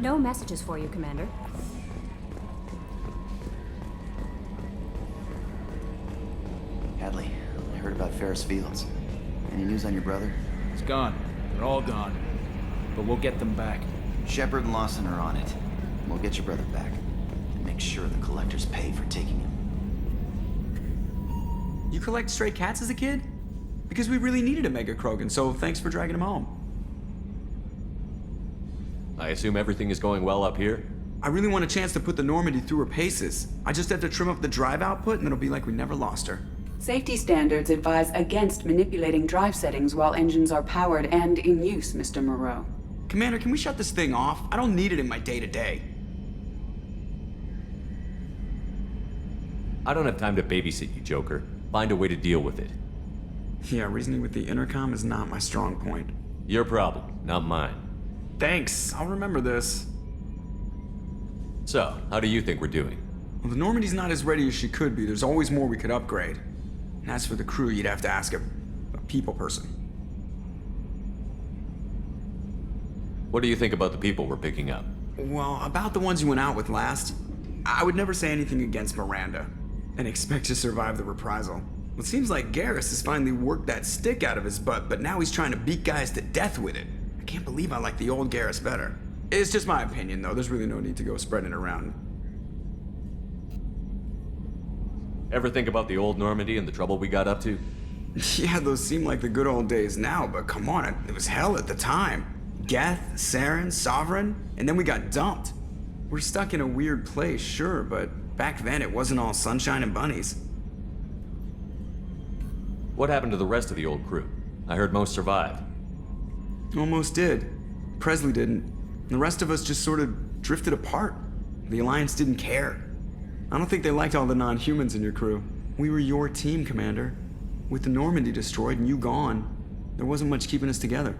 No messages for you, Commander. Hadley, I heard about Ferris Fields. Any news on your brother? It's gone. They're all gone. But we'll get them back. Shepard and Lawson are on it. We'll get your brother back. And make sure the collectors pay for taking him. You collect stray cats as a kid? Because we really needed a Mega Krogan, so thanks for dragging him home. I assume everything is going well up here? I really want a chance to put the Normandy through her paces. I just have to trim up the drive output and it'll be like we never lost her. Safety standards advise against manipulating drive settings while engines are powered and in use, Mr. Moreau. Commander, can we shut this thing off? I don't need it in my day-to-day. I don't have time to babysit you, Joker. Find a way to deal with it. Yeah, reasoning with the intercom is not my strong point. Your problem, not mine. Thanks, I'll remember this. So, how do you think we're doing? Well, the Normandy's not as ready as she could be. There's always more we could upgrade. And as for the crew, you'd have to ask a people person. What do you think about the people we're picking up? Well, about the ones you went out with last, I would never say anything against Miranda and expect to survive the reprisal. It seems like Garrus has finally worked that stick out of his butt, but now he's trying to beat guys to death with it. I can't believe I like the old Garrus better. It's just my opinion, though. There's really no need to go spreading it around. Ever think about the old Normandy and the trouble we got up to? Yeah, those seem like the good old days now, but come on, it was hell at the time. Geth, Saren, Sovereign, and then we got dumped. We're stuck in a weird place, sure, but back then it wasn't all sunshine and bunnies. What happened to the rest of the old crew? I heard most survived. Almost did. Presley didn't. The rest of us just sort of drifted apart. The Alliance didn't care. I don't think they liked all the non-humans in your crew. We were your team, Commander. With the Normandy destroyed and you gone, there wasn't much keeping us together.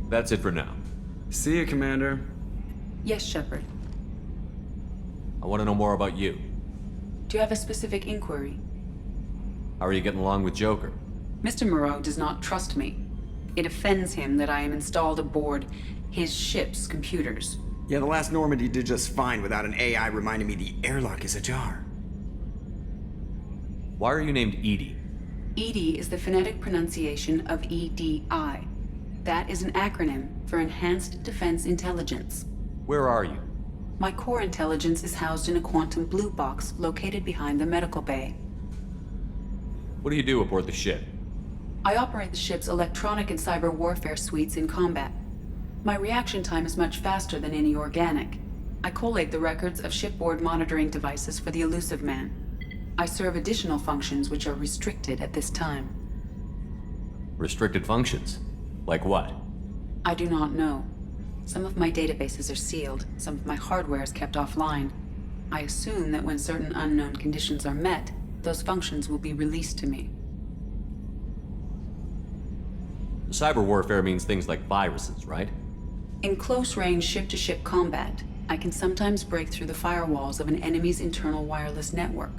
That's it for now. See ya, Commander. Yes, Shepard. I want to know more about you. Do you have a specific inquiry? How are you getting along with Joker? Mr. Moreau does not trust me. It offends him that I am installed aboard his ship's computers. Yeah, the last Normandy did just fine without an AI reminding me the airlock is ajar. Why are you named Edie? EDI is the phonetic pronunciation of EDI. That is an acronym for Enhanced Defense Intelligence. Where are you? My core intelligence is housed in a quantum blue box located behind the medical bay. What do you do aboard the ship? I operate the ship's electronic and cyber warfare suites in combat. My reaction time is much faster than any organic. I collate the records of shipboard monitoring devices for the Elusive Man. I serve additional functions which are restricted at this time. Restricted functions? Like what? I do not know. Some of my databases are sealed, some of my hardware is kept offline. I assume that when certain unknown conditions are met, those functions will be released to me. Cyber warfare means things like viruses, right? In close-range ship-to-ship combat, I can sometimes break through the firewalls of an enemy's internal wireless network.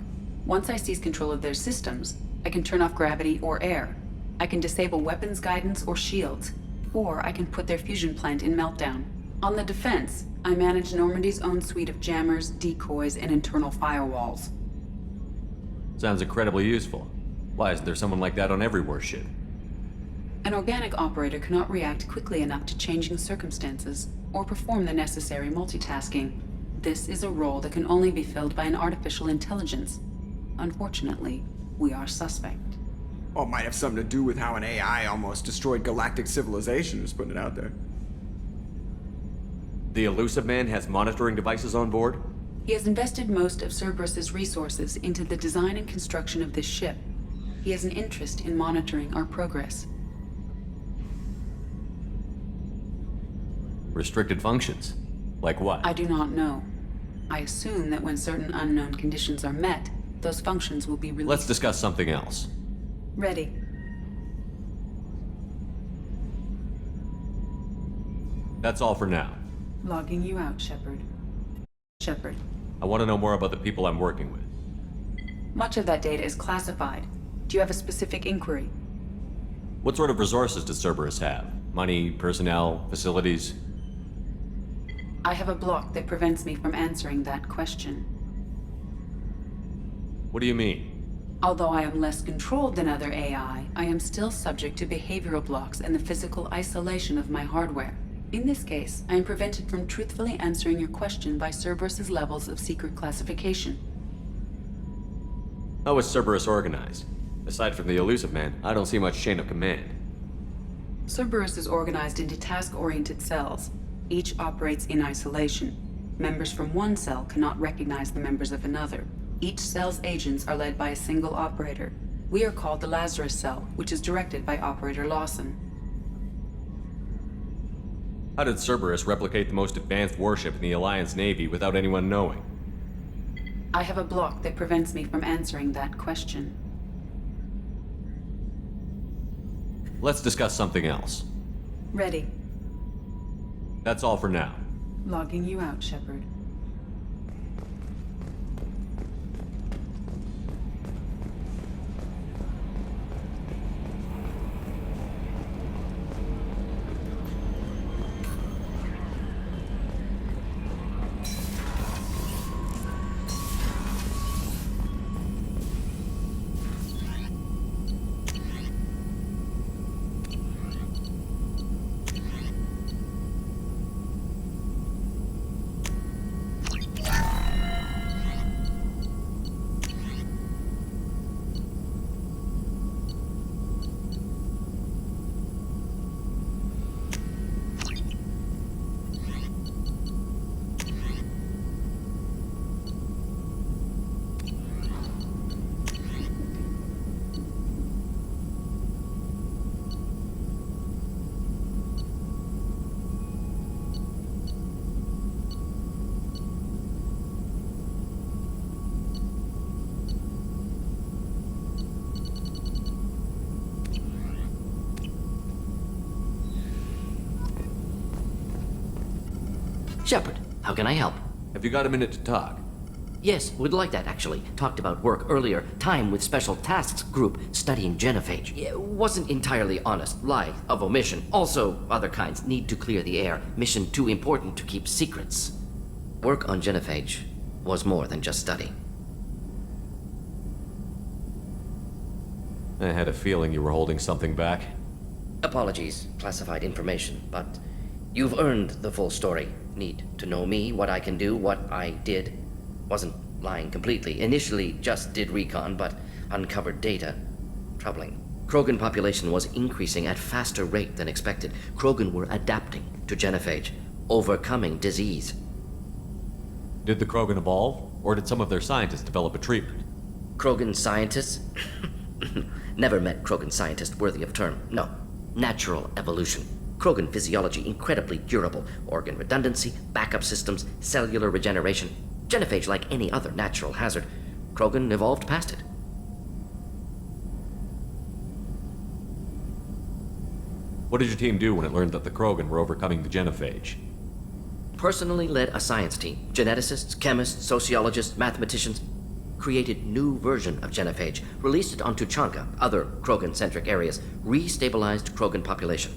Once I seize control of their systems, I can turn off gravity or air. I can disable weapons guidance or shields, or I can put their fusion plant in meltdown. On the defense, I manage Normandy's own suite of jammers, decoys, and internal firewalls. Sounds incredibly useful. Why isn't there someone like that on every warship? An organic operator cannot react quickly enough to changing circumstances or perform the necessary multitasking. This is a role that can only be filled by an artificial intelligence. Unfortunately, we are suspect. Well, it might have something to do with how an AI almost destroyed galactic civilization, just putting it out there. The Elusive Man has monitoring devices on board? He has invested most of Cerberus's resources into the design and construction of this ship. He has an interest in monitoring our progress. Restricted functions? Like what? I do not know. I assume that when certain unknown conditions are met, those functions will be released. Let's discuss something else. Ready. That's all for now. Logging you out, Shepard. Shepard. I want to know more about the people I'm working with. Much of that data is classified. Do you have a specific inquiry? What sort of resources does Cerberus have? Money, personnel, facilities? I have a block that prevents me from answering that question. What do you mean? Although I am less controlled than other AI, I am still subject to behavioral blocks and the physical isolation of my hardware. In this case, I am prevented from truthfully answering your question by Cerberus's levels of secret classification. How is Cerberus organized? Aside from the elusive man, I don't see much chain of command. Cerberus is organized into task-oriented cells. Each operates in isolation. Members from one cell cannot recognize the members of another. Each cell's agents are led by a single operator. We are called the Lazarus Cell, which is directed by Operator Lawson. How did Cerberus replicate the most advanced warship in the Alliance Navy without anyone knowing? I have a block that prevents me from answering that question. Let's discuss something else. Ready. That's all for now. Logging you out, Shepard. Shepard, how can I help? Have you got a minute to talk? Yes, would like that actually. Talked about work earlier. Time with Special Tasks Group studying genophage. Yeah, wasn't entirely honest. Lie of omission. Also, other kinds. Need to clear the air. Mission too important to keep secrets. Work on genophage was more than just study. I had a feeling you were holding something back. Apologies, classified information, but you've earned the full story. Need to know me, what I can do, what I did. Wasn't lying completely. Initially just did recon, but uncovered data. Troubling. Krogan population was increasing at faster rate than expected. Krogan were adapting to genophage, overcoming disease. Did the Krogan evolve, or did some of their scientists develop a treatment? Krogan scientists? Never met Krogan scientist worthy of term. No. Natural evolution. Krogan physiology incredibly durable. Organ redundancy, backup systems, cellular regeneration. Genophage like any other natural hazard. Krogan evolved past it. What did your team do when it learned that the Krogan were overcoming the genophage? Personally led a science team. Geneticists, chemists, sociologists, mathematicians. Created new version of genophage. Released it onto Chanka, other Krogan-centric areas. Restabilized Krogan population.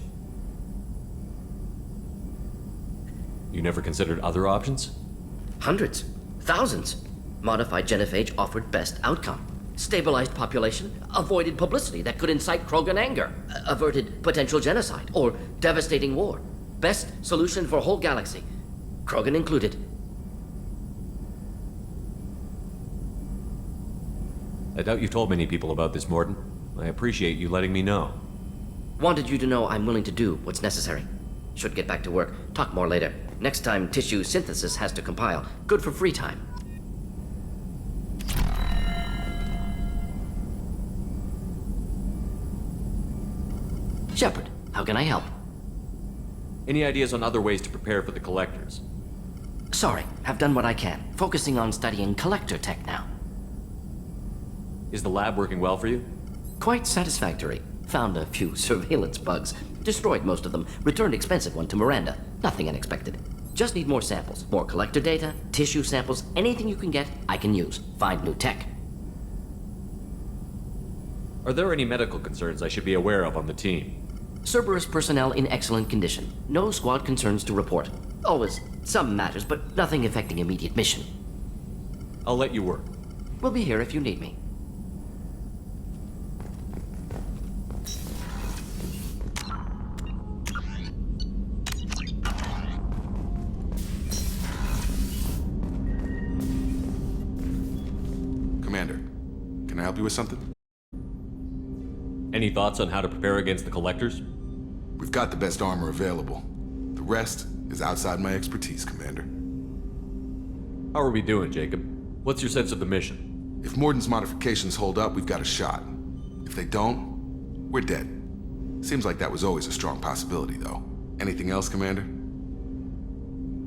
You never considered other options? Hundreds. Thousands. Modified genophage offered best outcome. Stabilized population, avoided publicity that could incite Krogan anger, averted potential genocide, or devastating war. Best solution for whole galaxy. Krogan included. I doubt you've told many people about this, Morden. I appreciate you letting me know. Wanted you to know I'm willing to do what's necessary. Should get back to work. Talk more later. Next time tissue synthesis has to compile. Good for free time. Shepard, how can I help? Any ideas on other ways to prepare for the Collectors? Sorry, have done what I can. Focusing on studying collector tech now. Is the lab working well for you? Quite satisfactory. Found a few surveillance bugs. Destroyed most of them. Returned expensive one to Miranda. Nothing unexpected. Just need more samples. More collector data, tissue samples, anything you can get, I can use. Find new tech. Are there any medical concerns I should be aware of on the team? Cerberus personnel in excellent condition. No squad concerns to report. Always some matters, but nothing affecting immediate mission. I'll let you work. We'll be here if you need me. Commander, can I help you with something? Any thoughts on how to prepare against the Collectors? We've got the best armor available. The rest is outside my expertise, Commander. How are we doing, Jacob? What's your sense of the mission? If Morden's modifications hold up, we've got a shot. If they don't, we're dead. Seems like that was always a strong possibility, though. Anything else, Commander?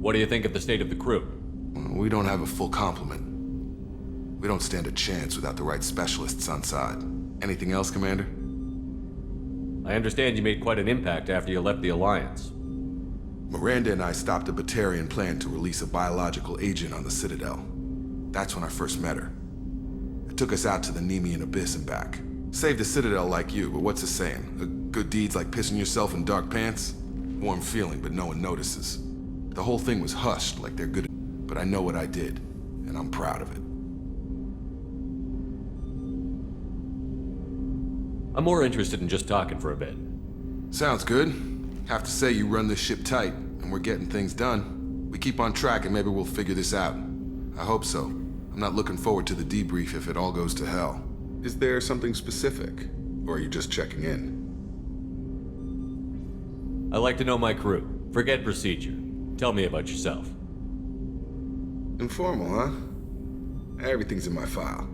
What do you think of the state of the crew? We don't have a full complement. We don't stand a chance without the right specialists on side. Anything else, Commander? I understand you made quite an impact after you left the Alliance. Miranda and I stopped a Batarian plan to release a biological agent on the Citadel. That's when I first met her. It took us out to the Nemean Abyss and back. Saved the Citadel like you, but what's the saying? A good deed's like pissing yourself in dark pants? Warm feeling, but no one notices. The whole thing was hushed like they're good, but I know what I did, and I'm proud of it. I'm more interested in just talking for a bit. Sounds good. Have to say you run this ship tight, and we're getting things done. We keep on track and maybe we'll figure this out. I hope so. I'm not looking forward to the debrief if it all goes to hell. Is there something specific? Or are you just checking in? I like to know my crew. Forget procedure. Tell me about yourself. Informal, huh? Everything's in my file.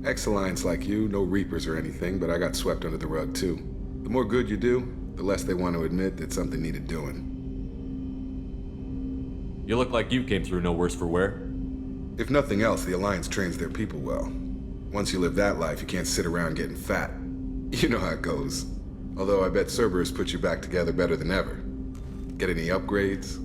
Ex-Alliance like you, no Reapers or anything, but I got swept under the rug too. The more good you do, the less they want to admit that something needed doing. You look like you came through no worse for wear. If nothing else, the Alliance trains their people well. Once you live that life, you can't sit around getting fat. You know how it goes. Although I bet Cerberus put you back together better than ever. Get any upgrades?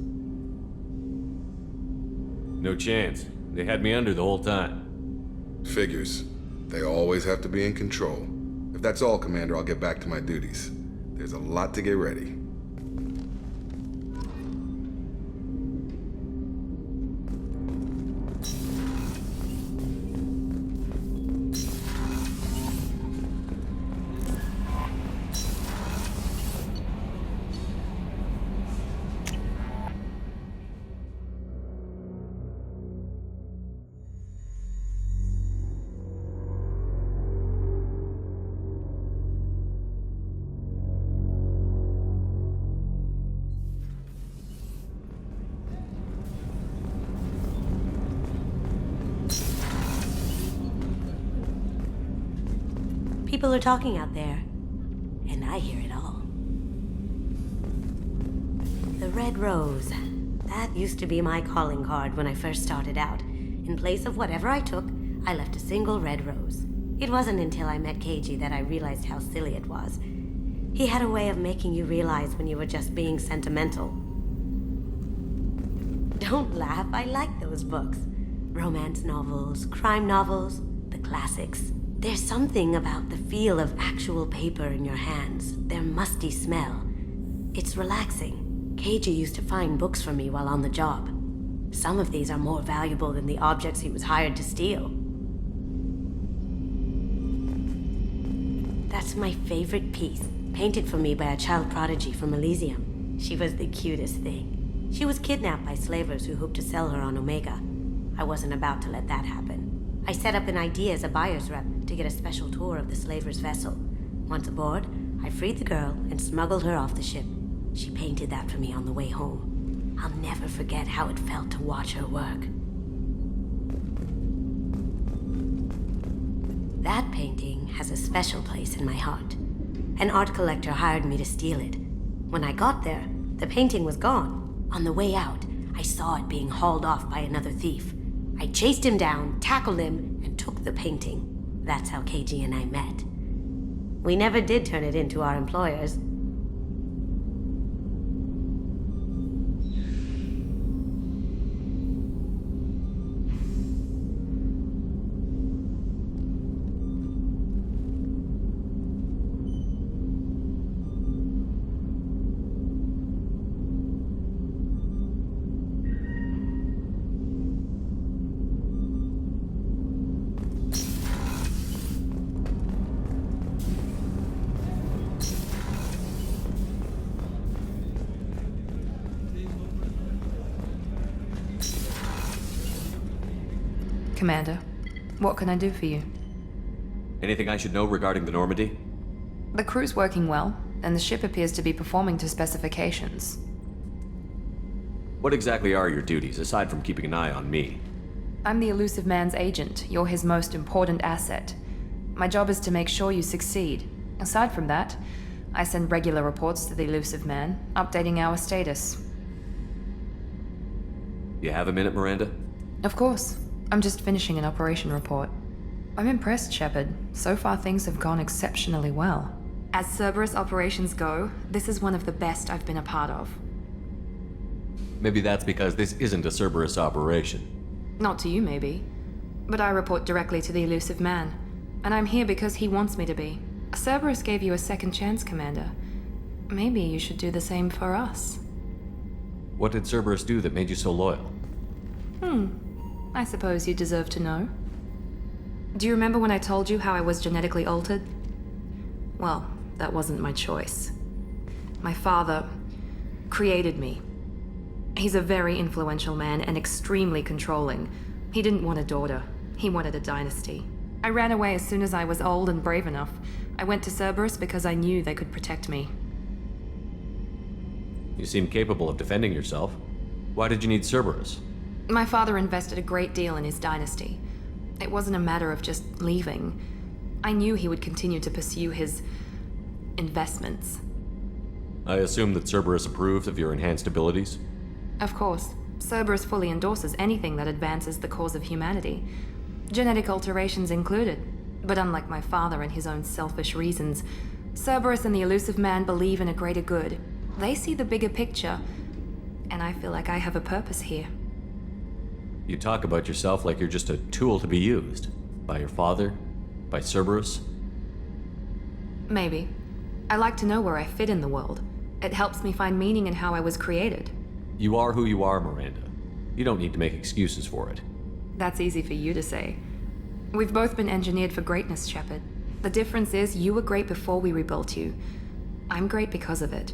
No chance. They had me under the whole time. Figures. They always have to be in control. If that's all, Commander, I'll get back to my duties. There's a lot to get ready. People are talking out there, and I hear it all. The Red Rose. That used to be my calling card when I first started out. In place of whatever I took, I left a single red rose. It wasn't until I met KG that I realized how silly it was. He had a way of making you realize when you were just being sentimental. Don't laugh, I like those books. Romance novels, crime novels, the classics. There's something about the feel of actual paper in your hands, their musty smell. It's relaxing. KG used to find books for me while on the job. Some of these are more valuable than the objects he was hired to steal. That's my favorite piece, painted for me by a child prodigy from Elysium. She was the cutest thing. She was kidnapped by slavers who hoped to sell her on Omega. I wasn't about to let that happen. I set up an idea as a buyer's rep to get a special tour of the slaver's vessel. Once aboard, I freed the girl and smuggled her off the ship. She painted that for me on the way home. I'll never forget how it felt to watch her work. That painting has a special place in my heart. An art collector hired me to steal it. When I got there, the painting was gone. On the way out, I saw it being hauled off by another thief. I chased him down, tackled him, and took the painting. That's how KG and I met. We never did turn it into our employers. Commander. What can I do for you? Anything I should know regarding the Normandy? The crew's working well, and the ship appears to be performing to specifications. What exactly are your duties, aside from keeping an eye on me? I'm the Elusive Man's agent. You're his most important asset. My job is to make sure you succeed. Aside from that, I send regular reports to the Elusive Man, updating our status. You have a minute, Miranda? Of course. I'm just finishing an operation report. I'm impressed, Shepard. So far things have gone exceptionally well. As Cerberus operations go, this is one of the best I've been a part of. Maybe that's because this isn't a Cerberus operation. Not to you, maybe. But I report directly to the Elusive Man. And I'm here because he wants me to be. Cerberus gave you a second chance, Commander. Maybe you should do the same for us. What did Cerberus do that made you so loyal? I suppose you deserve to know. Do you remember when I told you how I was genetically altered? Well, that wasn't my choice. My father created me. He's a very influential man and extremely controlling. He didn't want a daughter. He wanted a dynasty. I ran away as soon as I was old and brave enough. I went to Cerberus because I knew they could protect me. You seem capable of defending yourself. Why did you need Cerberus? My father invested a great deal in his dynasty. It wasn't a matter of just leaving. I knew he would continue to pursue his investments. I assume that Cerberus approved of your enhanced abilities? Of course, Cerberus fully endorses anything that advances the cause of humanity. Genetic alterations included. But unlike my father and his own selfish reasons, Cerberus and the Elusive Man believe in a greater good. They see the bigger picture, and I feel like I have a purpose here. You talk about yourself like you're just a tool to be used. By your father? By Cerberus? Maybe. I like to know where I fit in the world. It helps me find meaning in how I was created. You are who you are, Miranda. You don't need to make excuses for it. That's easy for you to say. We've both been engineered for greatness, Shepard. The difference is you were great before we rebuilt you. I'm great because of it.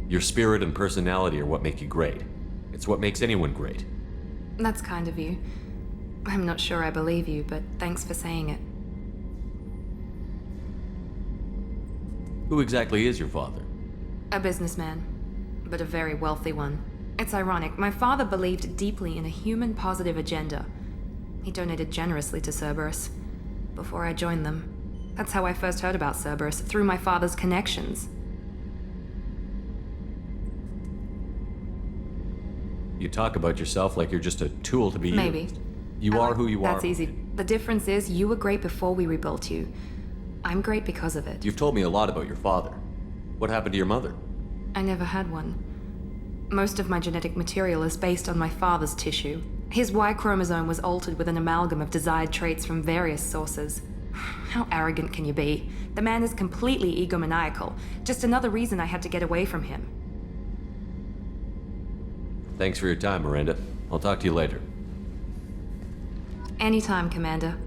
Your spirit and personality are what make you great. It's what makes anyone great. That's kind of you. I'm not sure I believe you, but thanks for saying it. Who exactly is your father? A businessman, but a very wealthy one. It's ironic, my father believed deeply in a human-positive agenda. He donated generously to Cerberus before I joined them. That's how I first heard about Cerberus, through my father's connections. You talk about yourself like you're just a tool to be Maybe. used. You are who you are. That's easy. The difference is you were great before we rebuilt you. I'm great because of it. You've told me a lot about your father. What happened to your mother? I never had one. Most of my genetic material is based on my father's tissue. His Y chromosome was altered with an amalgam of desired traits from various sources. How arrogant can you be? The man is completely egomaniacal. Just another reason I had to get away from him. Thanks for your time, Miranda. I'll talk to you later. Anytime, Commander.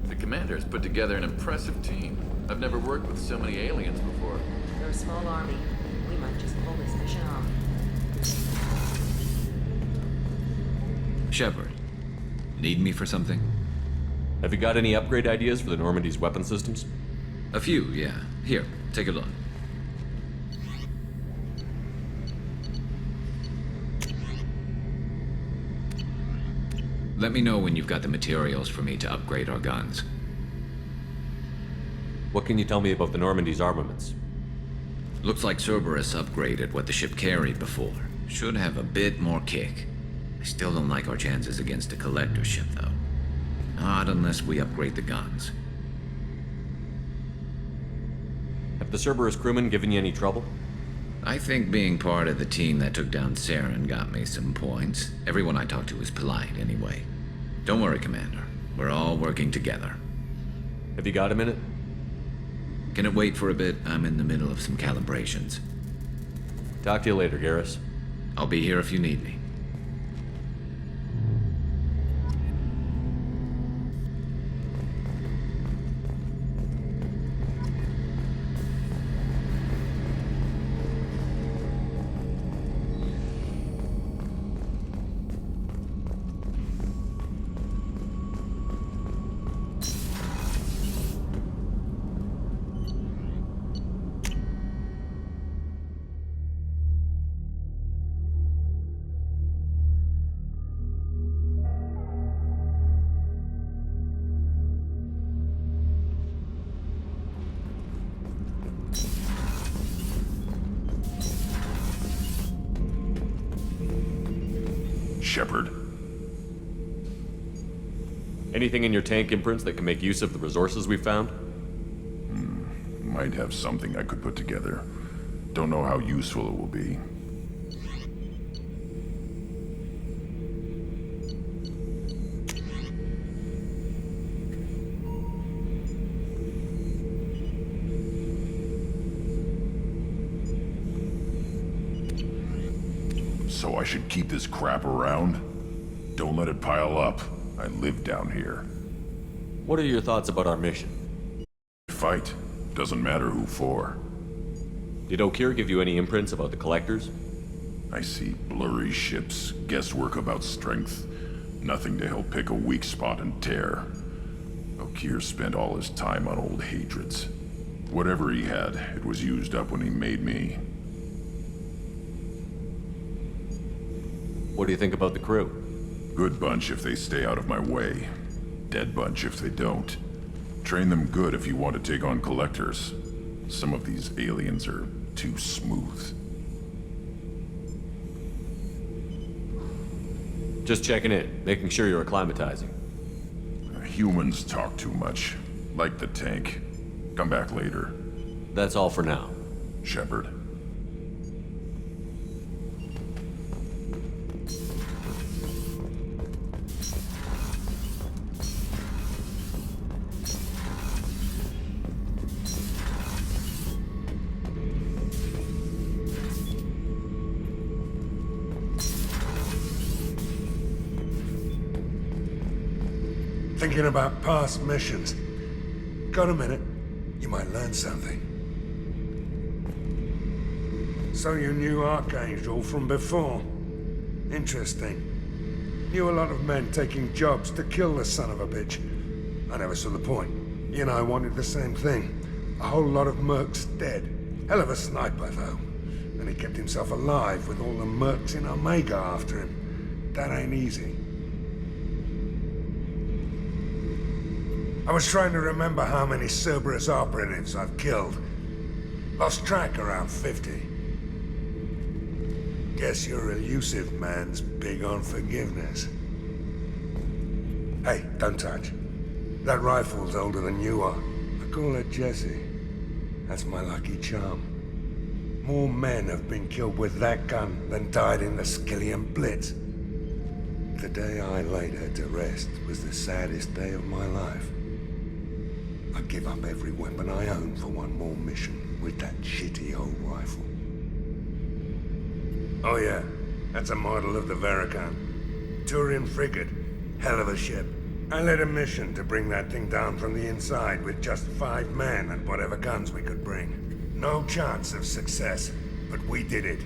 The Commander's put together an impressive team. I've never worked with so many aliens before. They're a small army. We might just pull this mission off. Shepard, need me for something? Have you got any upgrade ideas for the Normandy's weapon systems? A few, yeah. Here, take a look. Let me know when you've got the materials for me to upgrade our guns. What can you tell me about the Normandy's armaments? Looks like Cerberus upgraded what the ship carried before. Should have a bit more kick. I still don't like our chances against a collector ship, though. Not unless we upgrade the guns. Have the Cerberus crewmen given you any trouble? I think being part of the team that took down Saren got me some points. Everyone I talked to was polite, anyway. Don't worry, Commander. We're all working together. Have you got a minute? Can it wait for a bit? I'm in the middle of some calibrations. Talk to you later, Garrus. I'll be here if you need me. Shepard. Anything in your tank imprints that can make use of the resources we found? Might have something I could put together. Don't know how useful it will be. So I should keep this crap around? Don't let it pile up. I live down here. What are your thoughts about our mission? Fight. Doesn't matter who for. Did Okir give you any imprints about the Collectors? I see blurry ships, guesswork about strength. Nothing to help pick a weak spot and tear. Okir spent all his time on old hatreds. Whatever he had, it was used up when he made me. What do you think about the crew? Good bunch if they stay out of my way. Dead bunch if they don't. Train them good if you want to take on Collectors. Some of these aliens are too smooth. Just checking in, making sure you're acclimatizing. Humans talk too much. Like the tank. Come back later. That's all for now. Shepard. Thinking about past missions. Got a minute? You might learn something. So you knew Archangel from before? Interesting. Knew a lot of men taking jobs to kill the son of a bitch. I never saw the point. You and I wanted the same thing. A whole lot of mercs dead. Hell of a sniper, though. And he kept himself alive with all the mercs in Omega after him. That ain't easy. I was trying to remember how many Cerberus operatives I've killed. Lost track around 50. Guess your elusive man's big on forgiveness. Hey, don't touch. That rifle's older than you are. I call her Jessie. That's my lucky charm. More men have been killed with that gun than died in the Skillian Blitz. The day I laid her to rest was the saddest day of my life. I'd give up every weapon I own for one more mission with that shitty old rifle. Oh yeah, that's a model of the Paragon. Turian frigate. Hell of a ship. I led a mission to bring that thing down from the inside with just 5 men and whatever guns we could bring. No chance of success, but we did it.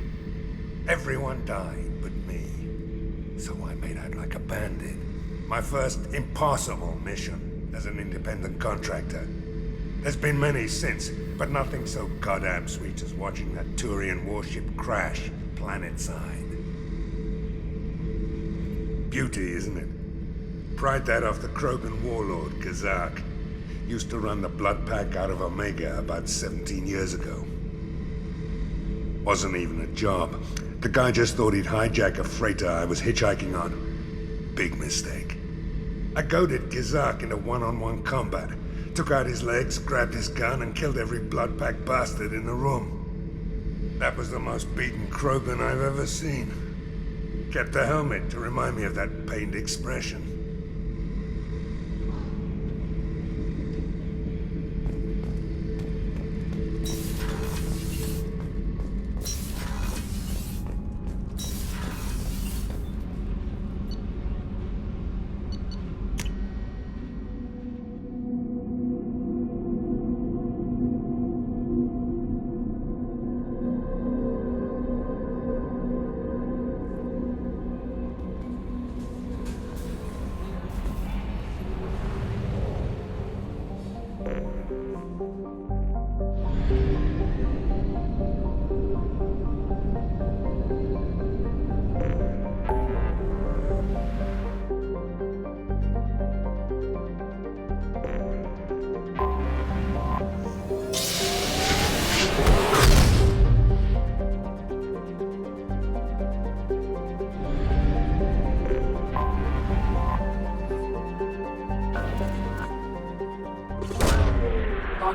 Everyone died but me. So I made out like a bandit. My first impossible mission as an independent contractor. There's been many since, but nothing so goddamn sweet as watching that Turian warship crash planet-side. Beauty, isn't it? Pried that off the Krogan warlord, Kazak. Used to run the blood pack out of Omega about 17 years ago. Wasn't even a job. The guy just thought he'd hijack a freighter I was hitchhiking on. Big mistake. I goaded Kazak into one-on-one combat. Took out his legs, grabbed his gun, and killed every blood-pack bastard in the room. That was the most beaten Krogan I've ever seen. Kept a helmet to remind me of that pained expression.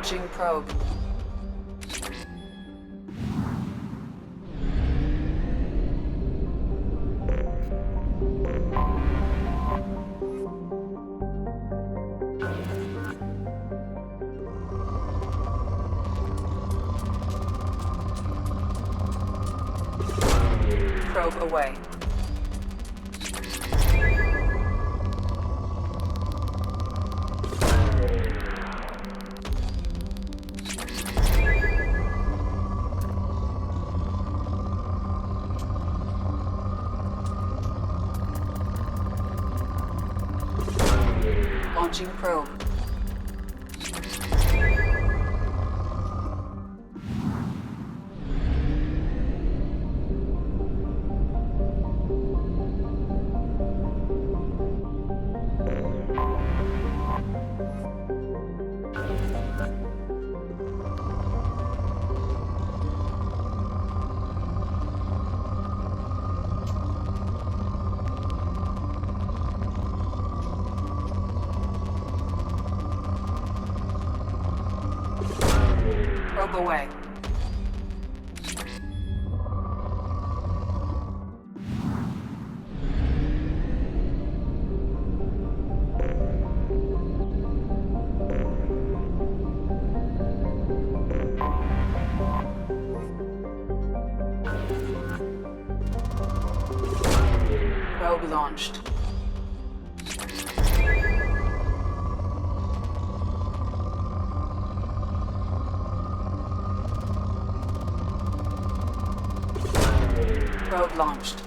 Launching probe. Probe away. Launching probe. Probe away. Probe launched. Probe launched.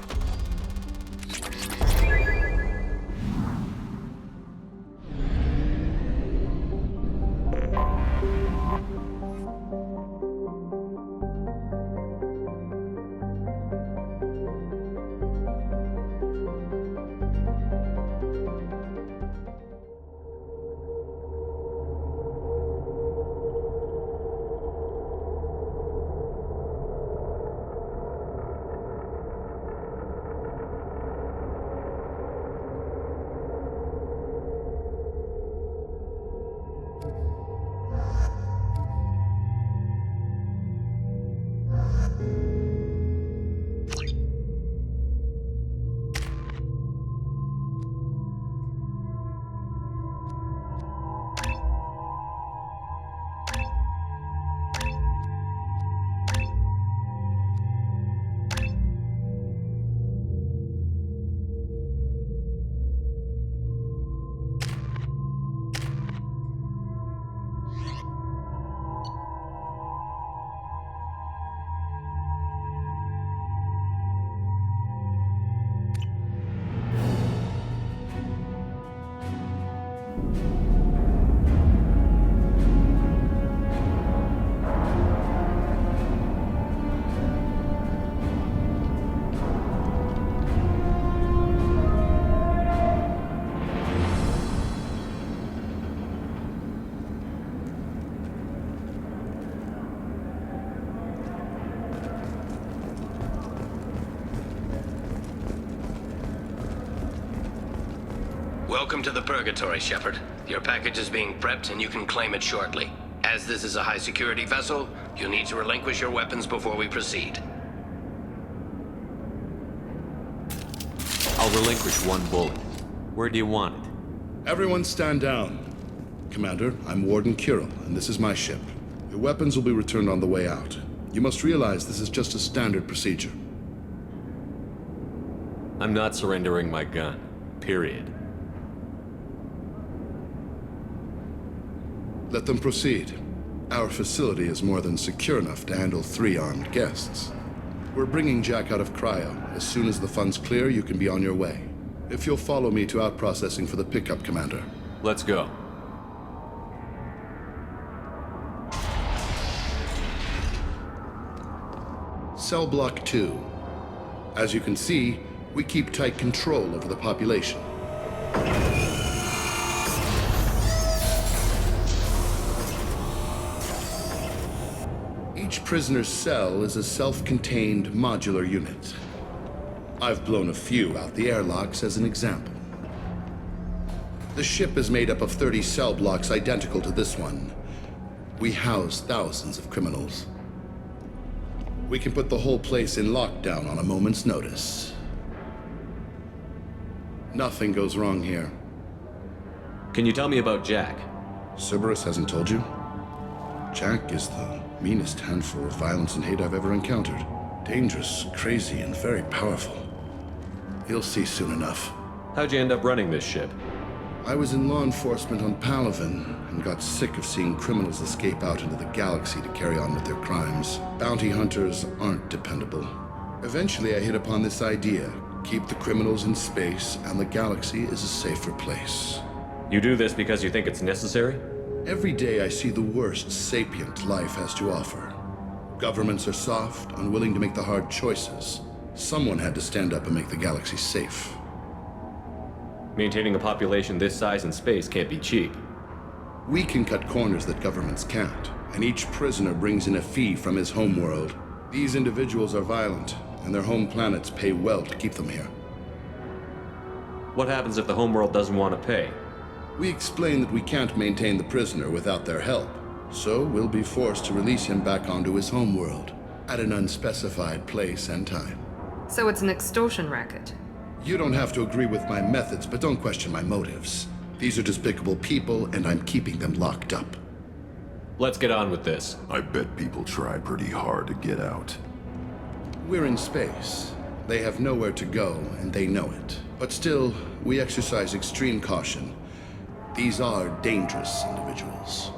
Welcome to the Purgatory, Shepard. Your package is being prepped and you can claim it shortly. As this is a high-security vessel, you'll need to relinquish your weapons before we proceed. I'll relinquish one bullet. Where do you want it? Everyone stand down. Commander, I'm Warden Kirill, and this is my ship. Your weapons will be returned on the way out. You must realize this is just a standard procedure. I'm not surrendering my gun. Period. Let them proceed. Our facility is more than secure enough to handle 3 armed guests. We're bringing Jack out of cryo. As soon as the funds clear, you can be on your way. If you'll follow me to out-processing for the pickup, Commander. Let's go. Cell Block 2. As you can see, we keep tight control over the population. Each prisoner's cell is a self-contained modular unit. I've blown a few out the airlocks as an example. The ship is made up of 30 cell blocks identical to this one. We house thousands of criminals. We can put the whole place in lockdown on a moment's notice. Nothing goes wrong here. Can you tell me about Jack? Cerberus hasn't told you? Jack is the meanest handful of violence and hate I've ever encountered. Dangerous, crazy, and very powerful. You'll see soon enough. How'd you end up running this ship? I was in law enforcement on Palaven and got sick of seeing criminals escape out into the galaxy to carry on with their crimes. Bounty hunters aren't dependable. Eventually, I hit upon this idea. Keep the criminals in space, and the galaxy is a safer place. You do this because you think it's necessary? Every day I see the worst sapient life has to offer. Governments are soft, unwilling to make the hard choices. Someone had to stand up and make the galaxy safe. Maintaining a population this size in space can't be cheap. We can cut corners that governments can't, and each prisoner brings in a fee from his homeworld. These individuals are violent, and their home planets pay well to keep them here. What happens if the homeworld doesn't want to pay? We explain that we can't maintain the prisoner without their help, so we'll be forced to release him back onto his homeworld, at an unspecified place and time. So it's an extortion racket. You don't have to agree with my methods, but don't question my motives. These are despicable people, and I'm keeping them locked up. Let's get on with this. I bet people try pretty hard to get out. We're in space. They have nowhere to go, and they know it. But still, we exercise extreme caution. These are dangerous individuals.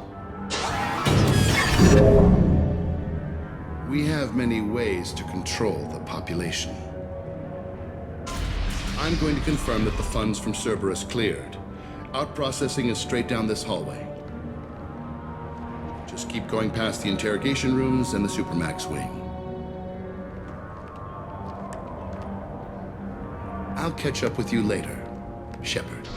We have many ways to control the population. I'm going to confirm that the funds from Cerberus cleared. Out-processing is straight down this hallway. Just keep going past the interrogation rooms and the Supermax wing. I'll catch up with you later, Shepard.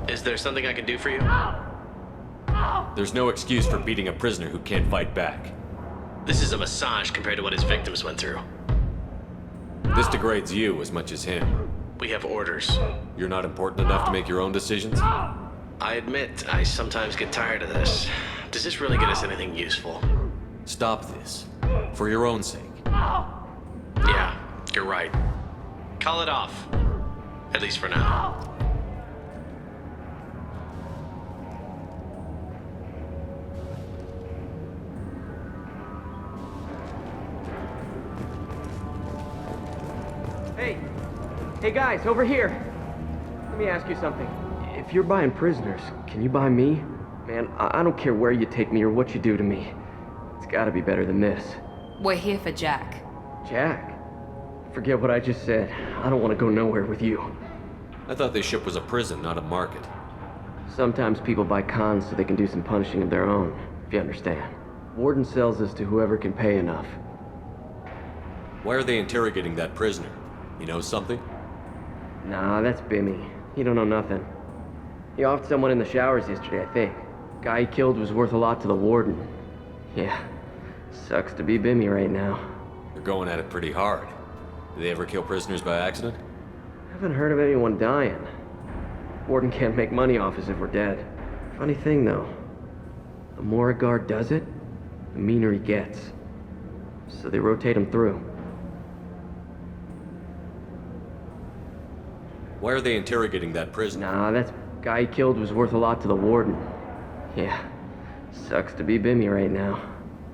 Is there something I can do for you? There's no excuse for beating a prisoner who can't fight back. This is a massage compared to what his victims went through. This degrades you as much as him. We have orders. You're not important enough to make your own decisions? I admit, I sometimes get tired of this. Does this really get us anything useful? Stop this. For your own sake. Yeah, you're right. Call it off. At least for now. Hey guys, over here! Let me ask you something. If you're buying prisoners, can you buy me? Man, I don't care where you take me or what you do to me. It's gotta be better than this. We're here for Jack. Jack? Forget what I just said. I don't want to go nowhere with you. I thought this ship was a prison, not a market. Sometimes people buy cons so they can do some punishing of their own, if you understand. Warden sells us to whoever can pay enough. Why are they interrogating that prisoner? You know something? Nah, that's Bimmy. He don't know nothing. He offed someone in the showers yesterday, I think. Guy he killed was worth a lot to the warden. Yeah, sucks to be Bimmy right now. They're going at it pretty hard. Do they ever kill prisoners by accident? Haven't heard of anyone dying. Warden can't make money off us if we're dead. Funny thing, though. The more a guard does it, the meaner he gets. So they rotate him through. Why are they interrogating that prisoner? Nah, that guy he killed was worth a lot to the warden. Yeah, sucks to be Bimmy right now.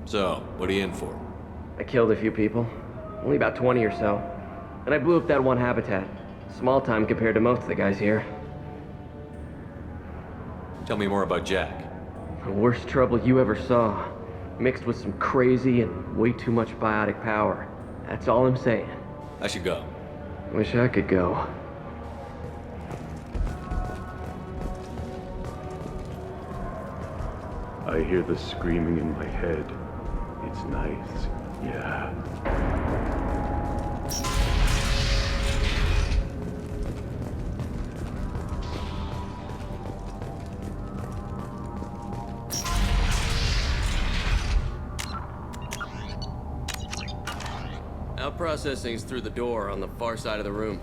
So, what are you in for? I killed a few people. Only about 20 or so. And I blew up that one habitat. Small time compared to most of the guys here. Tell me more about Jack. The worst trouble you ever saw. Mixed with some crazy and way too much biotic power. That's all I'm saying. I should go. Wish I could go. I hear the screaming in my head. It's nice, yeah. Our processing's through the door on the far side of the room.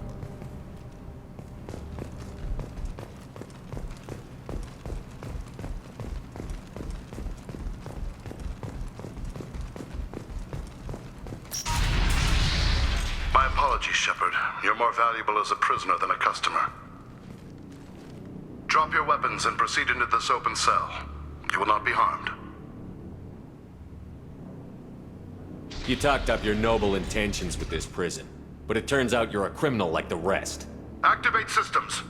My apologies, Shepard. You're more valuable as a prisoner than a customer. Drop your weapons and proceed into this open cell. You will not be harmed. You talked up your noble intentions with this prison, but it turns out you're a criminal like the rest. Activate systems.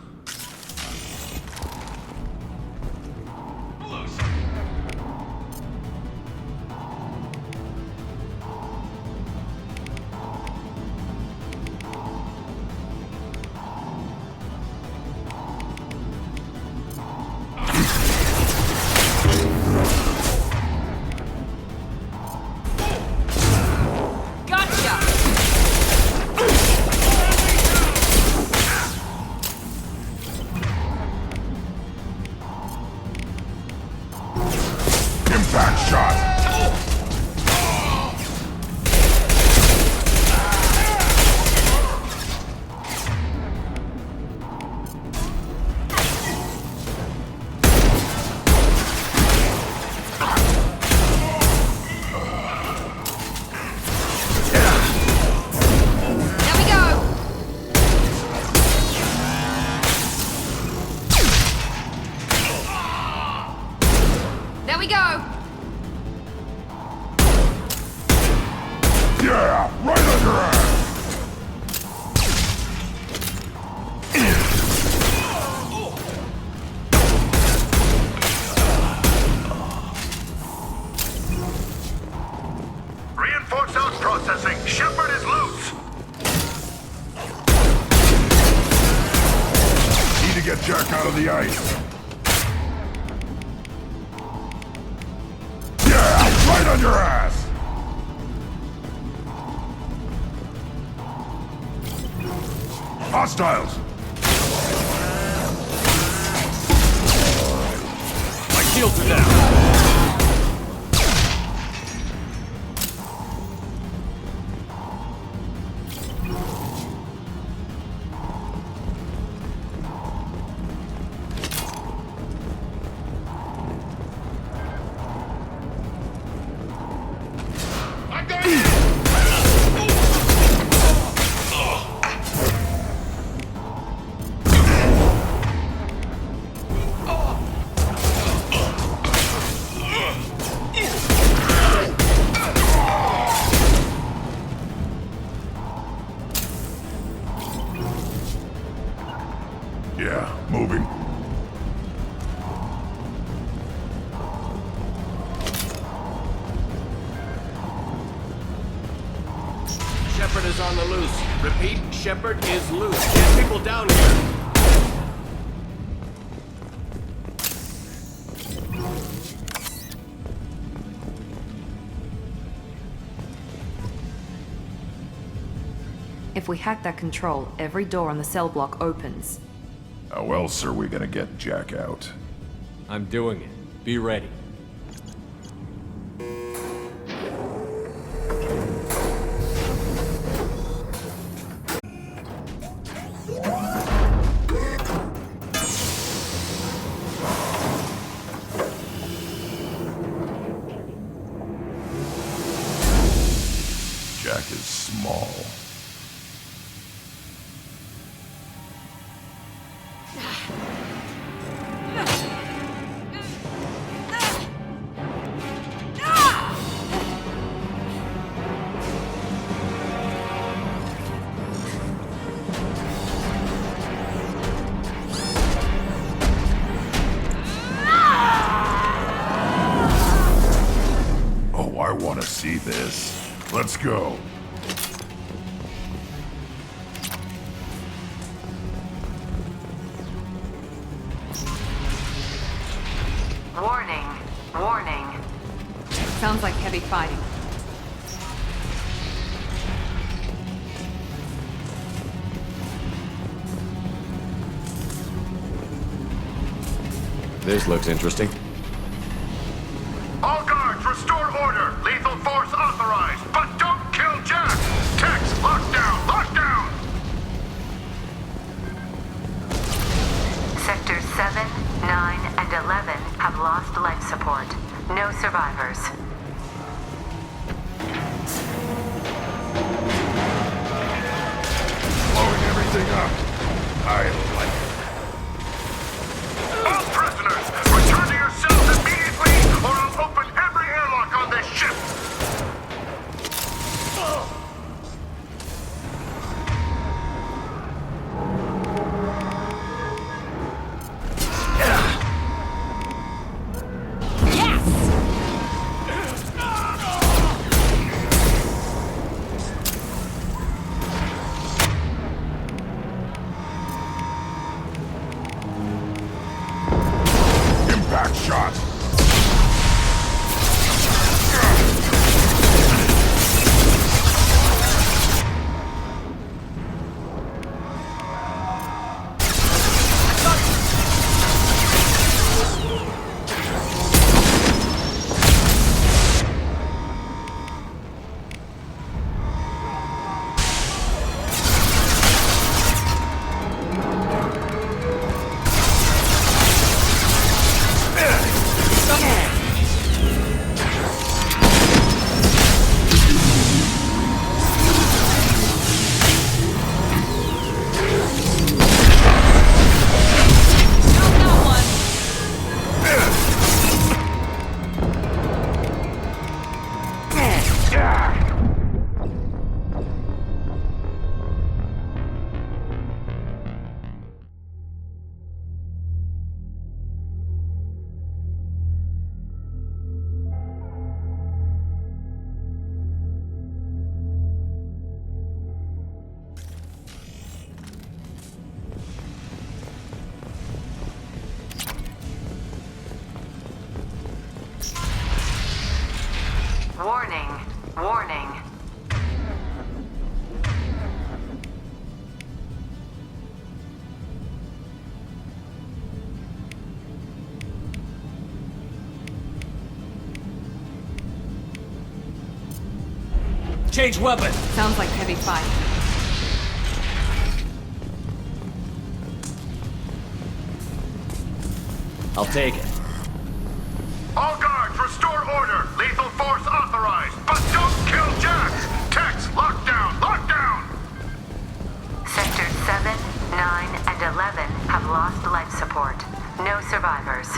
Reinforce out processing. Shepard is loose. Need to get Jack out of the ice. Yeah, right on your ass. Hostiles. My shields are down. Yeah, moving. Shepard is on the loose. Repeat, Shepard is loose. Get people down here. If we hack that control, every door on the cell block opens. How else are we gonna get Jack out? I'm doing it. Be ready. Jack is small. Oh, I want to see this. Let's go. Warning. Warning. Sounds like heavy fighting. This looks interesting. All guards, restore order. Lethal force authorized, but don't kill Jack. Text, lockdown, lockdown. Sectors 7, 9, and 11 have lost life support. No survivors. Blowing everything up. I like it. All prisoners, return to your cells immediately, or I'll open every airlock on this ship. Impact shot. Warning. Warning. Change weapon! Sounds like heavy fighting. I'll take it. All guards, restore order. Lethal force authorized, but don't kill Jack. Text, lockdown, lockdown. Sectors 7, 9, and 11 have lost life support. No survivors.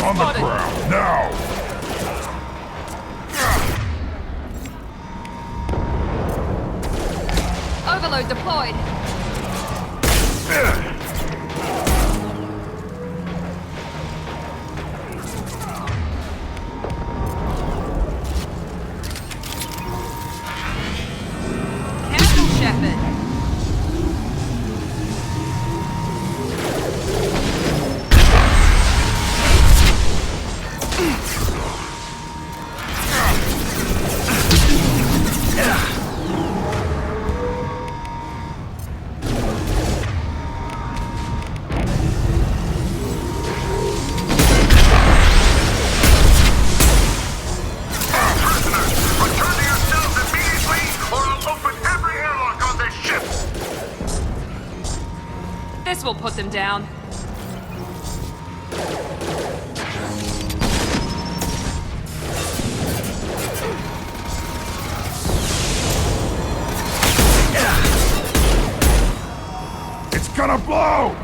On the ground, now! Overload deployed. Careful, Shepard. This will put them down. It's gonna blow!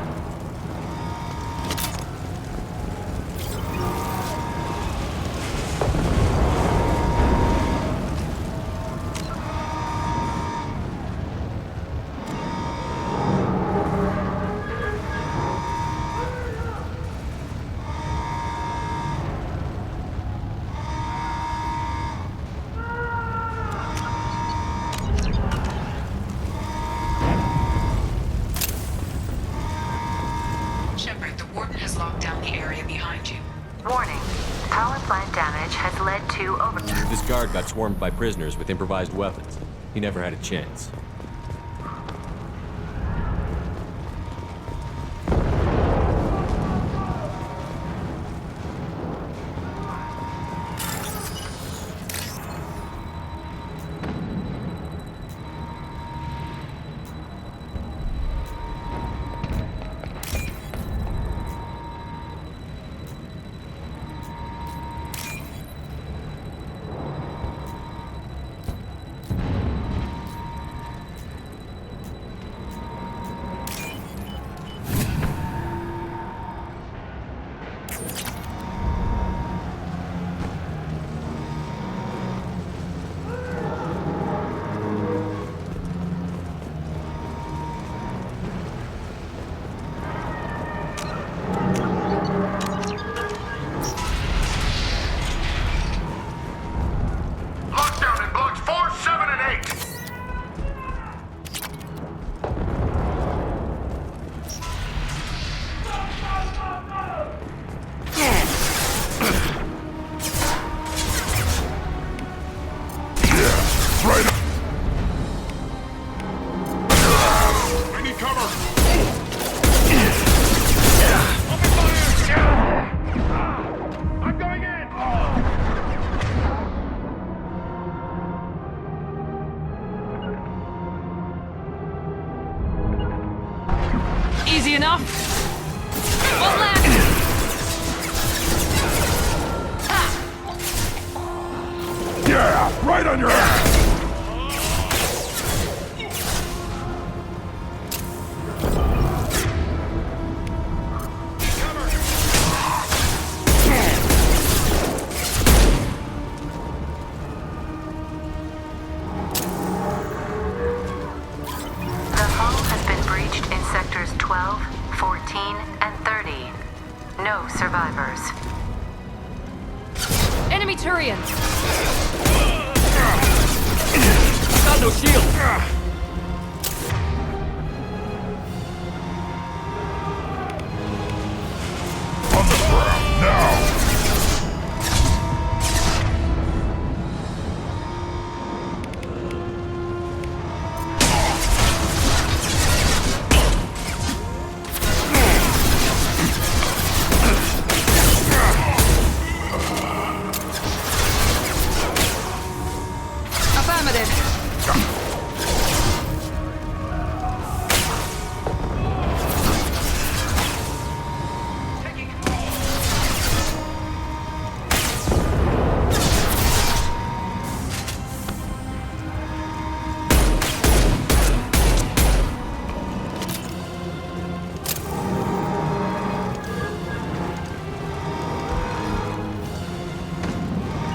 has locked down the area behind you. Warning. Power plant damage has led to over... This guard got swarmed by prisoners with improvised weapons. He never had a chance. Easy enough. One left. Yeah, right on your ass! Survivors. Enemy Turian! Got no shield! On the ground, now!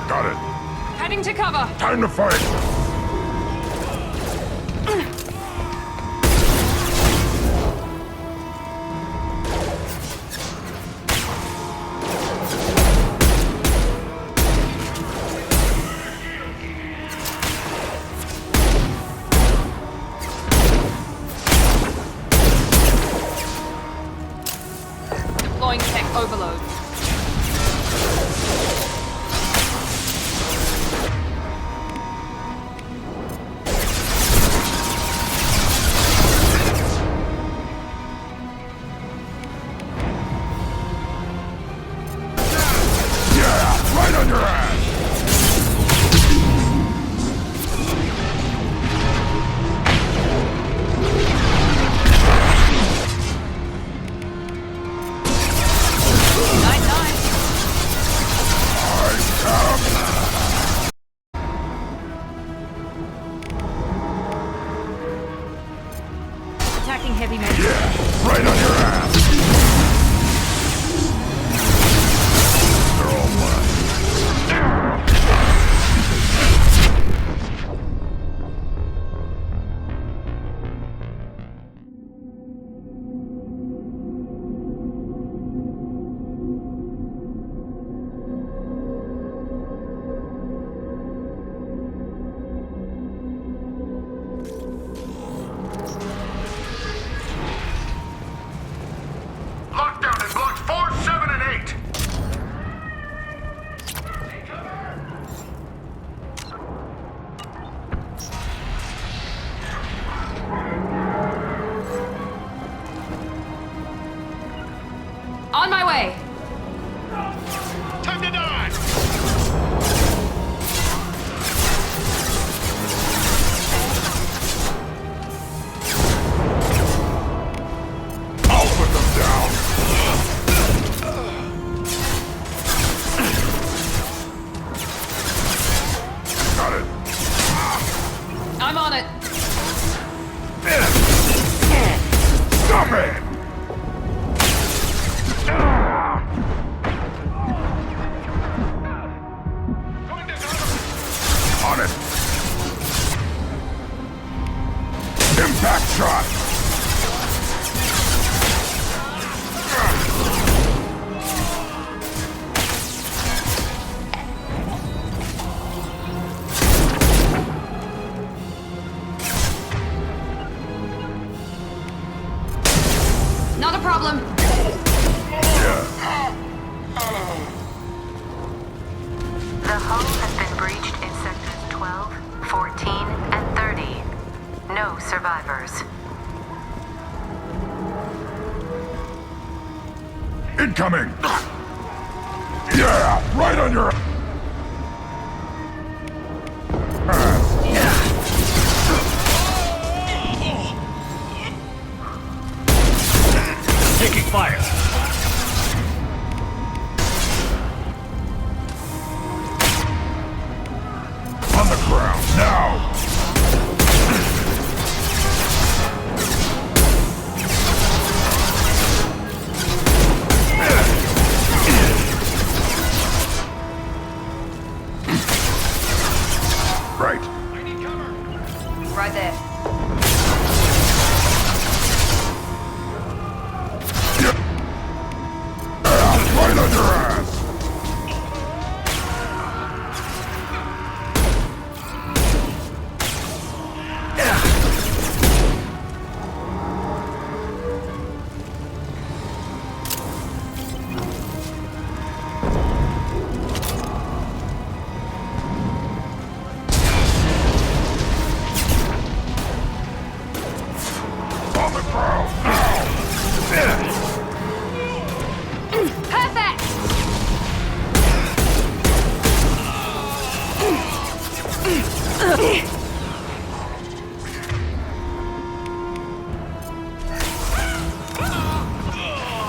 Got it. Heading to cover. Time to fight. Deploying tech overload. Attacking heavy metal. Yeah, right on your ass. They're all mine. On my way! Time to die! I'll put them down. Got it. I'm on it! Stop it! On it. Impact shot. Not a problem. The hull has been breached in sectors 12, 14, and 30. No survivors. Incoming! Yeah, right on your Taking fire. on the ground now. Right. Right there. Right on your ass. On the ground now. Perfect!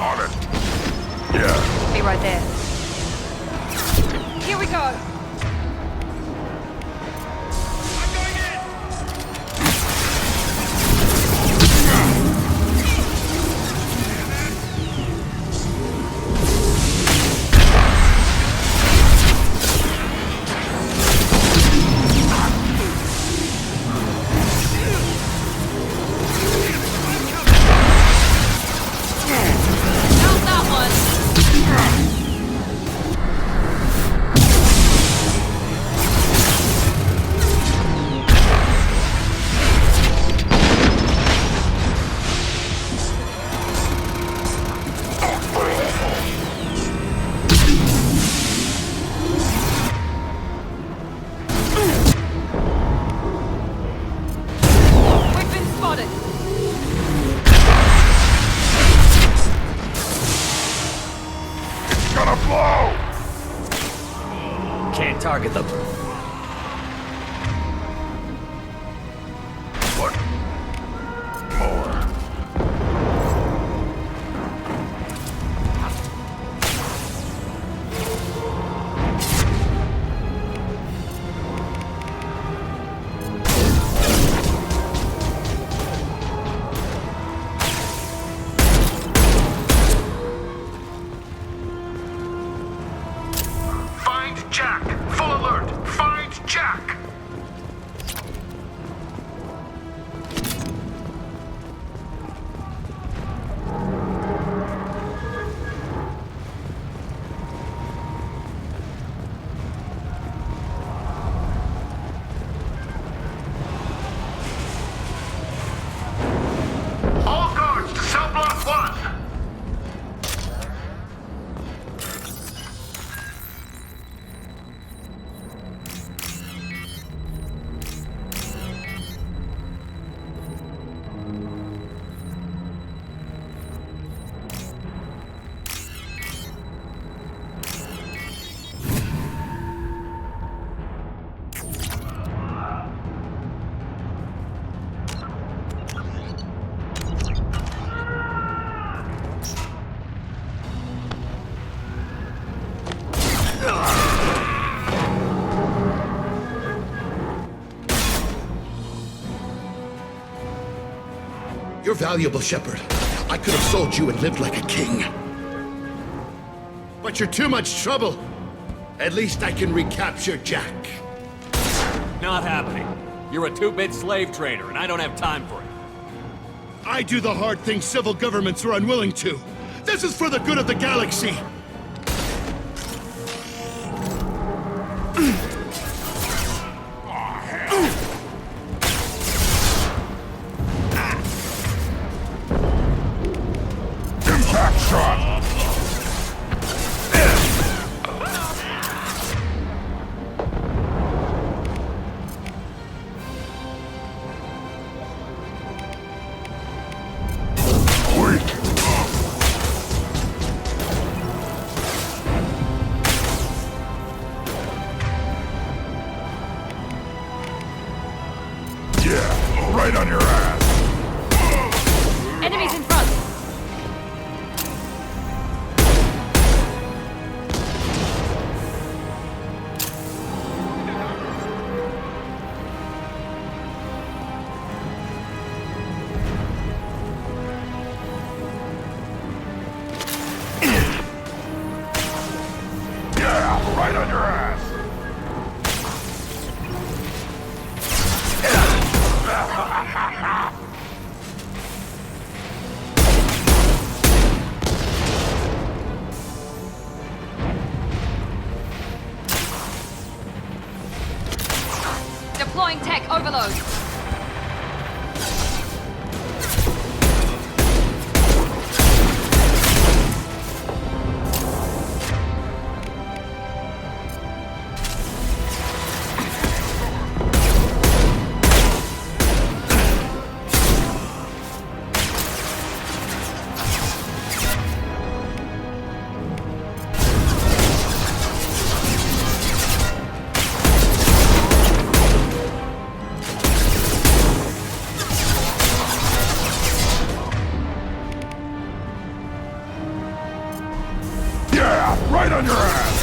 On it. Yeah. Be right there. Here we go! How's that one? We've been spotted! Gonna blow. Can't target them. What? More. Find Jack! Full alert! Find Jack! All guards to cell block 1! valuable, Shepard. I could have sold you and lived like a king. But you're too much trouble. At least I can recapture Jack. Not happening. You're a two-bit slave trader, and I don't have time for it. I do the hard things civil governments are unwilling to. This is for the good of the galaxy. Impact shot! Right on your ass! Enemies in front! Yeah, right on your ass! Deploying tech overload. Yeah, right on your ass!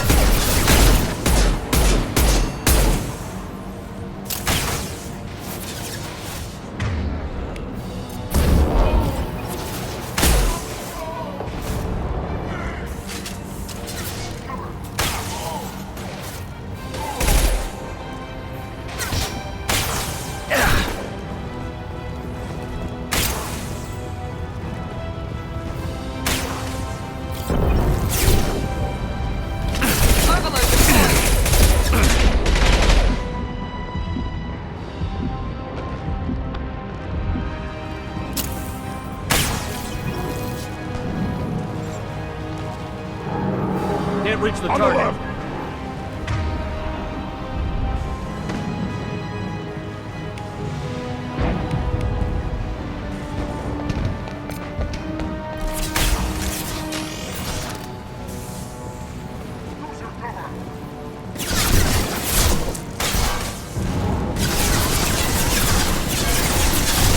Can't reach the On target. the left!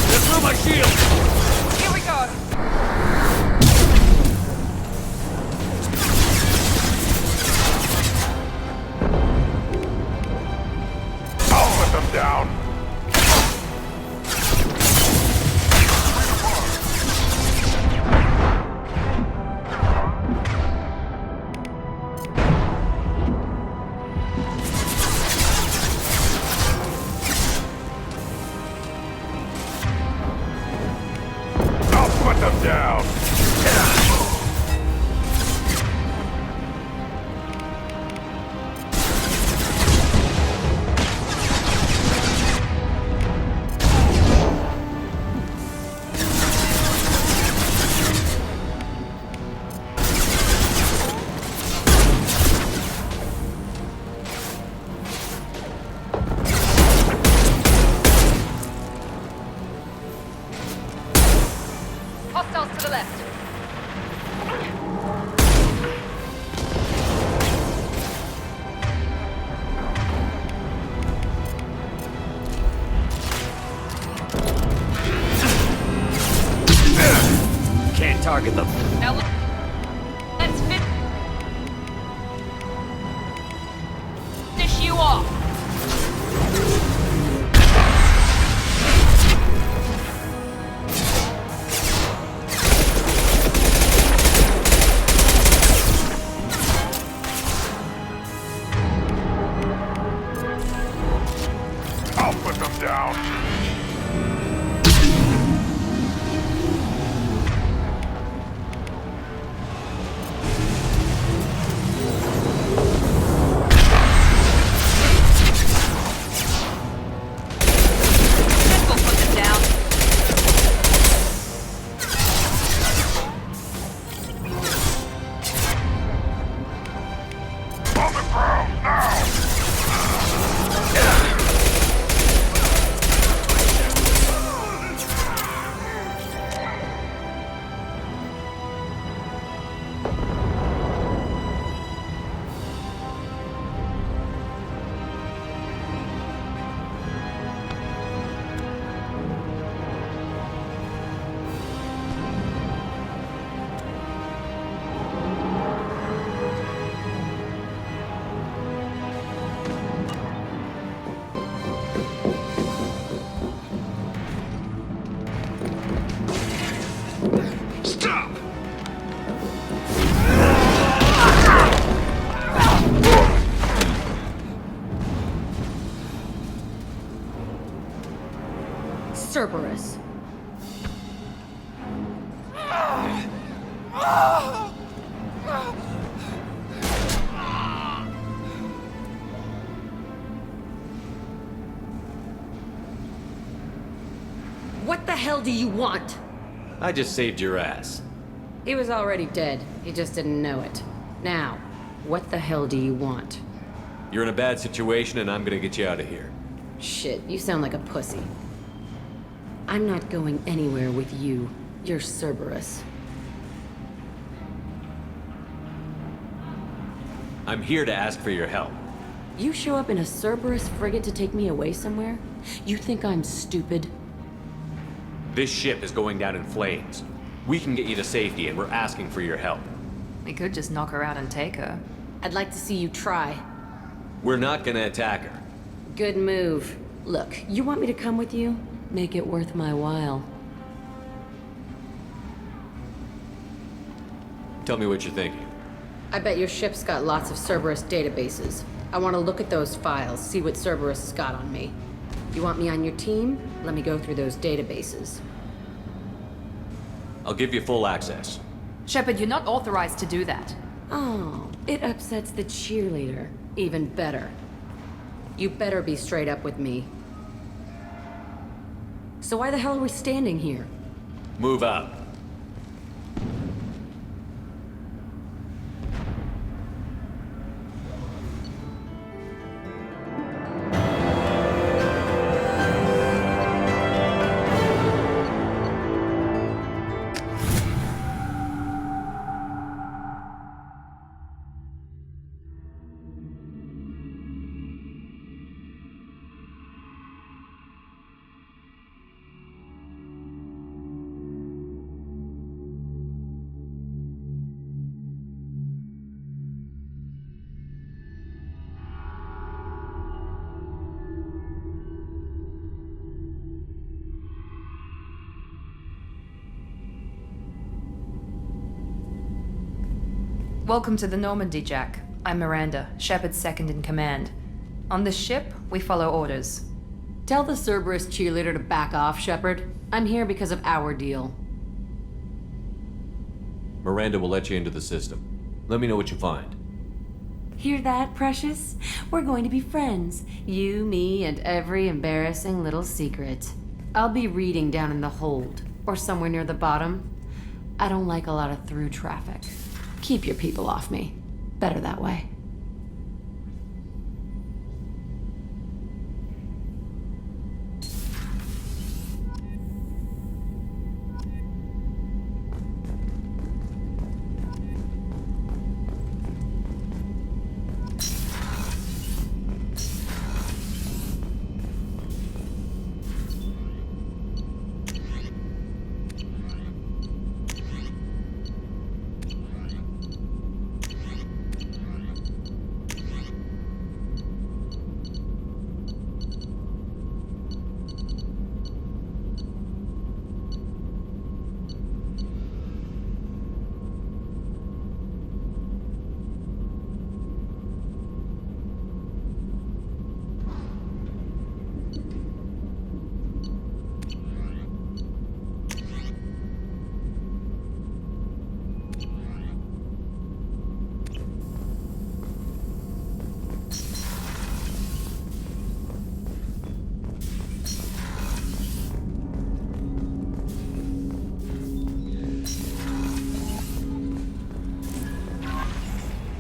Get through my shield! Here we go! Cerberus. What the hell do you want? I just saved your ass. He was already dead. He just didn't know it. Now, what the hell do you want? You're in a bad situation and I'm gonna get you out of here. Shit, you sound like a pussy. I'm not going anywhere with you. You're Cerberus. I'm here to ask for your help. You show up in a Cerberus frigate to take me away somewhere? You think I'm stupid? This ship is going down in flames. We can get you to safety and we're asking for your help. We could just knock her out and take her. I'd like to see you try. We're not gonna attack her. Good move. Look, you want me to come with you? Make it worth my while. Tell me what you're thinking. I bet your ship's got lots of Cerberus databases. I want to look at those files, see what Cerberus has got on me. You want me on your team? Let me go through those databases. I'll give you full access. Shepard, you're not authorized to do that. Oh, it upsets the cheerleader. Even better. You better be straight up with me. So why the hell are we standing here? Move out. Welcome to the Normandy, Jack. I'm Miranda, Shepard's second in command. On this ship, we follow orders. Tell the Cerberus cheerleader to back off, Shepard. I'm here because of our deal. Miranda will let you into the system. Let me know what you find. Hear that, Precious? We're going to be friends. You, me, and every embarrassing little secret. I'll be reading down in the hold, or somewhere near the bottom. I don't like a lot of through traffic. Keep your people off me. Better that way.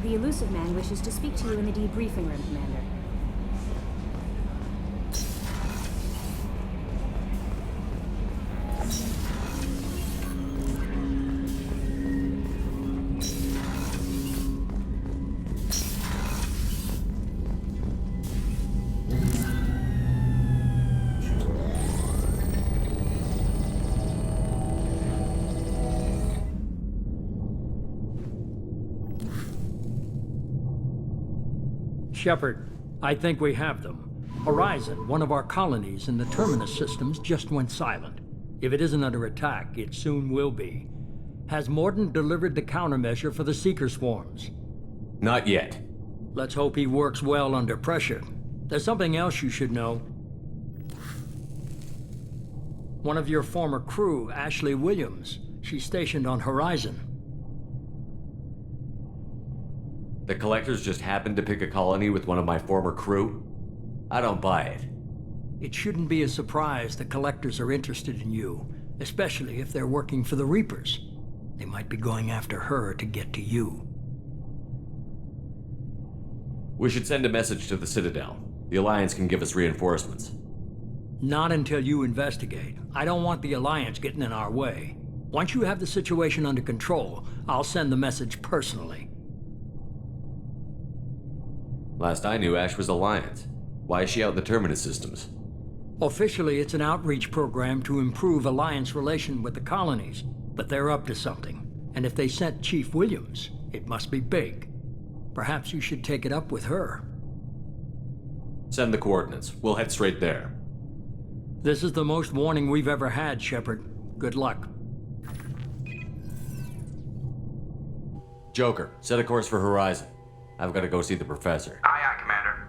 The elusive man wishes to speak to you in the debriefing room, Commander. Shepard, I think we have them. Horizon, one of our colonies in the Terminus systems, just went silent. If it isn't under attack, it soon will be. Has Mordin delivered the countermeasure for the Seeker swarms? Not yet. Let's hope he works well under pressure. There's something else you should know. One of your former crew, Ashley Williams. She's stationed on Horizon. The Collectors just happened to pick a colony with one of my former crew? I don't buy it. It shouldn't be a surprise the Collectors are interested in you, especially if they're working for the Reapers. They might be going after her to get to you. We should send a message to the Citadel. The Alliance can give us reinforcements. Not until you investigate. I don't want the Alliance getting in our way. Once you have the situation under control, I'll send the message personally. Last I knew, Ash was Alliance. Why is she out in the Terminus systems? Officially, it's an outreach program to improve Alliance relation with the colonies, but they're up to something. And if they sent Chief Williams, it must be big. Perhaps you should take it up with her. Send the coordinates. We'll head straight there. This is the most warning we've ever had, Shepard. Good luck. Joker, set a course for Horizon. I've got to go see the Professor. Aye, aye, Commander.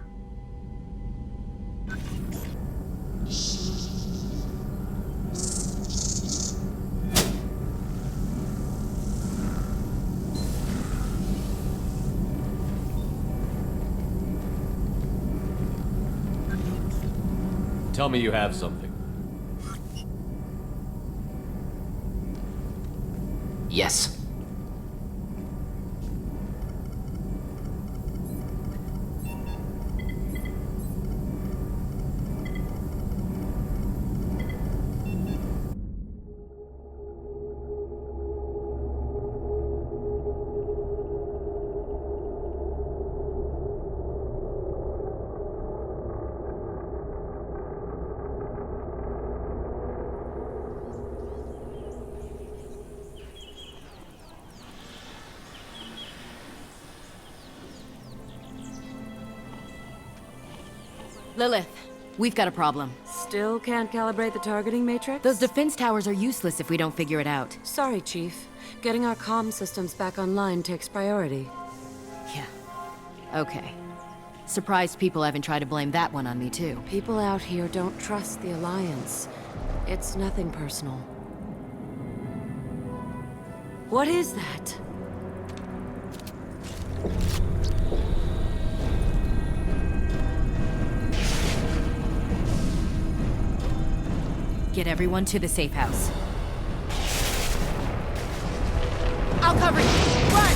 Tell me you have something. Yes. Lilith, we've got a problem. Still can't calibrate the targeting matrix? Those defense towers are useless if we don't figure it out. Sorry, Chief. Getting our comm systems back online takes priority. Yeah. Okay. Surprised people haven't tried to blame that one on me, too. People out here don't trust the Alliance. It's nothing personal. What is that? Get everyone to the safe house. I'll cover you! Run!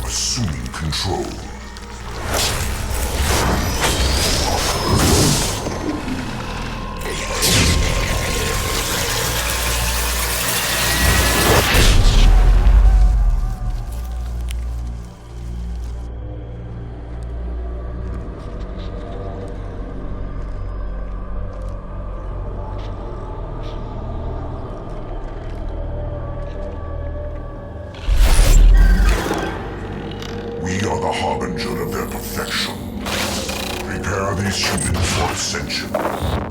Assuming control. We are the harbinger of their perfection. Prepare these humans for ascension.